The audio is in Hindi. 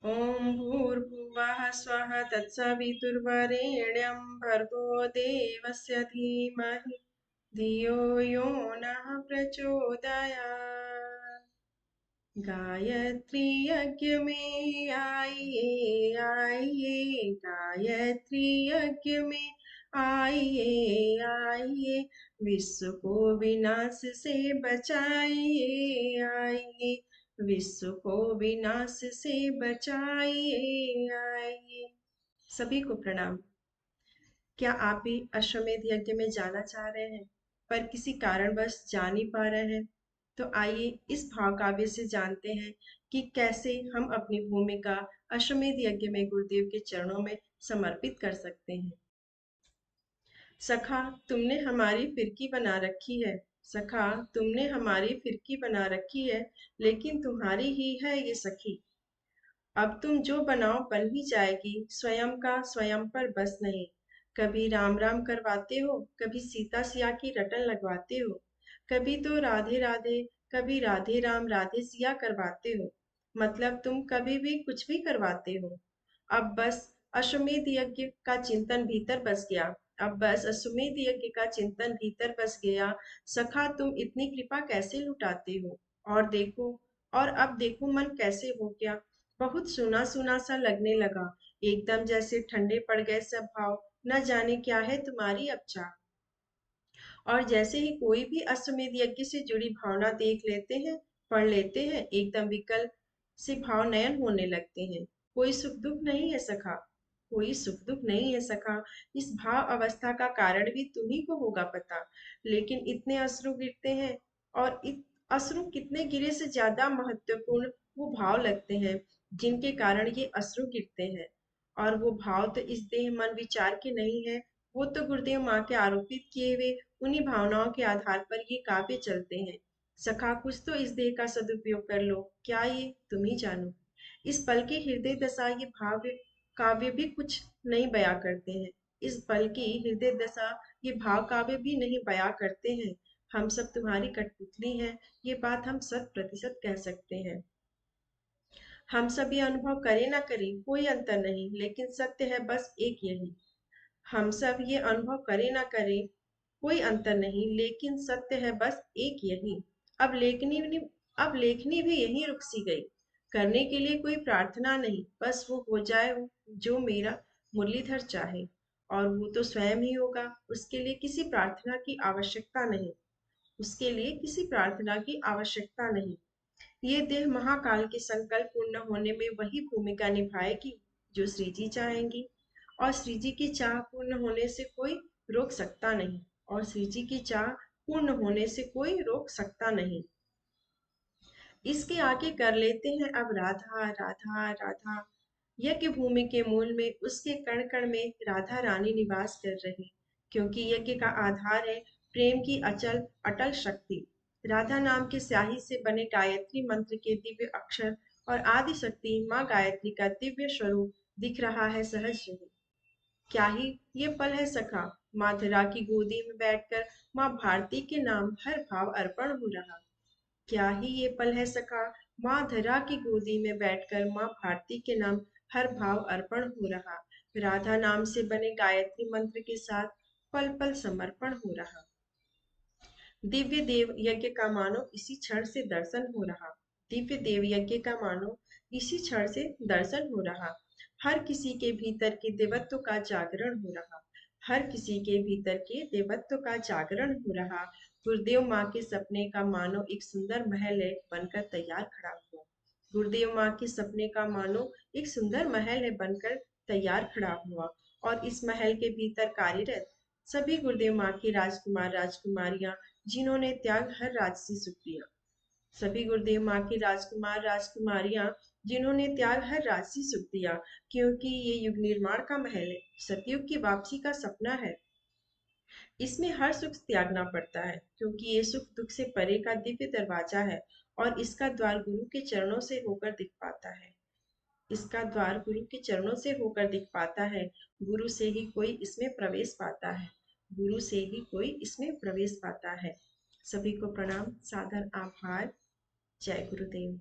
ॐ भूर्भुवः स्वः तत्सवितुर्वरेण्यं भर्गो देवस्य धीमहि धियो यो नः प्रचोदयात्। गायत्री यज्ञ में आइए आइए, गायत्री यज्ञ में आइए आइए, विश्व को विनाश से बचाइए आइए, विश्व को विनाश से बचाइए आइए। सभी को प्रणाम। क्या आप भी अश्वमेध यज्ञ में जाना चाह रहे हैं पर किसी कारणवश जा नहीं पा रहे हैं? तो आइए इस भाव काव्य से जानते हैं कि कैसे हम अपनी भूमिका अश्वमेध यज्ञ में गुरुदेव के चरणों में समर्पित कर सकते हैं। सखा, तुमने हमारी फिरकी बना रखी है। सखा, तुमने हमारी फिरकी बना रखी है, लेकिन तुम्हारी ही है ये सखी। अब तुम जो बनाओ बन ही जाएगी, स्वयं का स्वयं पर बस नहीं। कभी राम राम करवाते हो, कभी सीता सिया की रटन लगवाते हो, कभी तो राधे राधे, कभी राधे राम राधे सिया करवाते हो। मतलब तुम कभी भी कुछ भी करवाते हो। अब बस अश्वमेध यज्ञ का चिंतन भीतर बस गया। अब बस अश्वमेध यज्ञ का चिंतन भीतर बस गया। सखा, तुम इतनी कृपा कैसे लुटाते हो? और देखो, और अब देखो मन कैसे हो गया, बहुत सूना सूना सा लगने लगा, एकदम जैसे ठंडे पड़ गए सब भाव। न जाने क्या है तुम्हारी अब चाह। और जैसे ही कोई भी अश्वमेध यज्ञ से जुड़ी भावना देख लेते हैं, पढ़ लेते हैं, एकदम विकल्प से भाव नयन होने लगते हैं। कोई सुख दुख नहीं है सखा, कोई सुख दुख नहीं है सखा। इस भाव अवस्था का कारण भी तुम्ही को होगा पता, लेकिन इतने अश्रु गिरते हैं, और अश्रु कितने गिरे से ज्यादा महत्वपूर्ण वो भाव लगते हैं जिनके कारण ये अश्रु गिरते हैं। और वो भाव तो इस देह मन विचार के नहीं है, वो तो गुरुदेव माँ के आरोपित किए हुए उन्हीं भावनाओं के आधार पर ये काव्य चलते हैं। सखा, कुछ तो इस देह का सदुपयोग कर लो, क्या ये तुम ही जानो। इस पल की हृदय दशा ये भाव्य काव्य भी कुछ नहीं बयां करते हैं। इस पल की हृदय दशा ये भाव काव्य भी नहीं बयां करते हैं। हम सब तुम्हारी कठपुतली हैं, ये बात हम 100% कह सकते हैं। हम सब ये अनुभव करें ना करें कोई अंतर नहीं, लेकिन सत्य है बस एक यही। हम सब ये अनुभव करें ना करें कोई अंतर नहीं, लेकिन सत्य है बस एक यही। अब लेखनी भी अब लेखनी भी यहीं रुक सी गई। करने के लिए कोई प्रार्थना नहीं, बस वो हो जाए जो मेरा मुरलीधर चाहे, और वो तो स्वयं ही होगा। उसके लिए किसी प्रार्थना की आवश्यकता नहीं, उसके लिए किसी प्रार्थना की आवश्यकता नहीं। ये देह महाकाल के संकल्प पूर्ण होने में वही भूमिका निभाएगी जो श्री जी चाहेंगी, और श्री जी की चाह पूर्ण होने से कोई रोक सकता नहीं, और श्री जी की चाह पूर्ण होने से कोई रोक सकता नहीं। इसके आगे कर लेते हैं अब राधा राधा राधा। यज्ञ भूमि के मूल में उसके कण कण में राधा रानी निवास कर रही, क्योंकि यज्ञ का आधार है प्रेम की अचल अटल शक्ति। राधा नाम के स्याही से बने गायत्री मंत्र के दिव्य अक्षर और आदि शक्ति माँ गायत्री का दिव्य स्वरूप दिख रहा है सहज नहीं। क्या ही ये पल है सखा, माधुरा की गोदी में बैठकर माँ भारती के नाम हर भाव अर्पण हो रहा। क्या ही ये पल है सखा, माँ धरा की गोदी में बैठकर माँ भारती के नाम हर भाव अर्पण हो रहा। राधा नाम से बने गायत्री मंत्र के साथ पल पल समर्पण हो रहा। दिव्य देव यज्ञ का मानो इसी क्षण से दर्शन हो रहा। दिव्य देव यज्ञ का मानो इसी क्षण से दर्शन हो रहा। हर किसी के भीतर के देवत्व का जागरण हो रहा। हर किसी के भीतर के देवत्व का जागरण हो रहा। गुरुदेव माँ के सपने का मानो एक सुंदर महल है बनकर तैयार खड़ा हुआ। गुरुदेव माँ के सपने का मानो एक सुंदर महल है बनकर तैयार खड़ा हुआ, और इस महल के भीतर कार्यरत सभी गुरुदेव माँ की राजकुमार राजकुमारियां, जिन्होंने त्याग हर राजसी सुख दिया। सभी गुरुदेव माँ की राजकुमार राजकुमारियां, जिन्होंने त्याग हर राजसी सुख दिया, क्योंकि ये युग निर्माण का महल है, सतयुग की वापसी का सपना है। इसमें हर सुख त्यागना पड़ता है, क्योंकि ये सुख दुख से परे का दिव्य दरवाजा है, और इसका द्वार गुरु के चरणों से होकर दिख पाता है। इसका द्वार गुरु के चरणों से होकर दिख पाता है। गुरु से ही कोई इसमें प्रवेश पाता है। गुरु से ही कोई इसमें प्रवेश पाता है। सभी को प्रणाम, सादर आभार। जय गुरुदेव।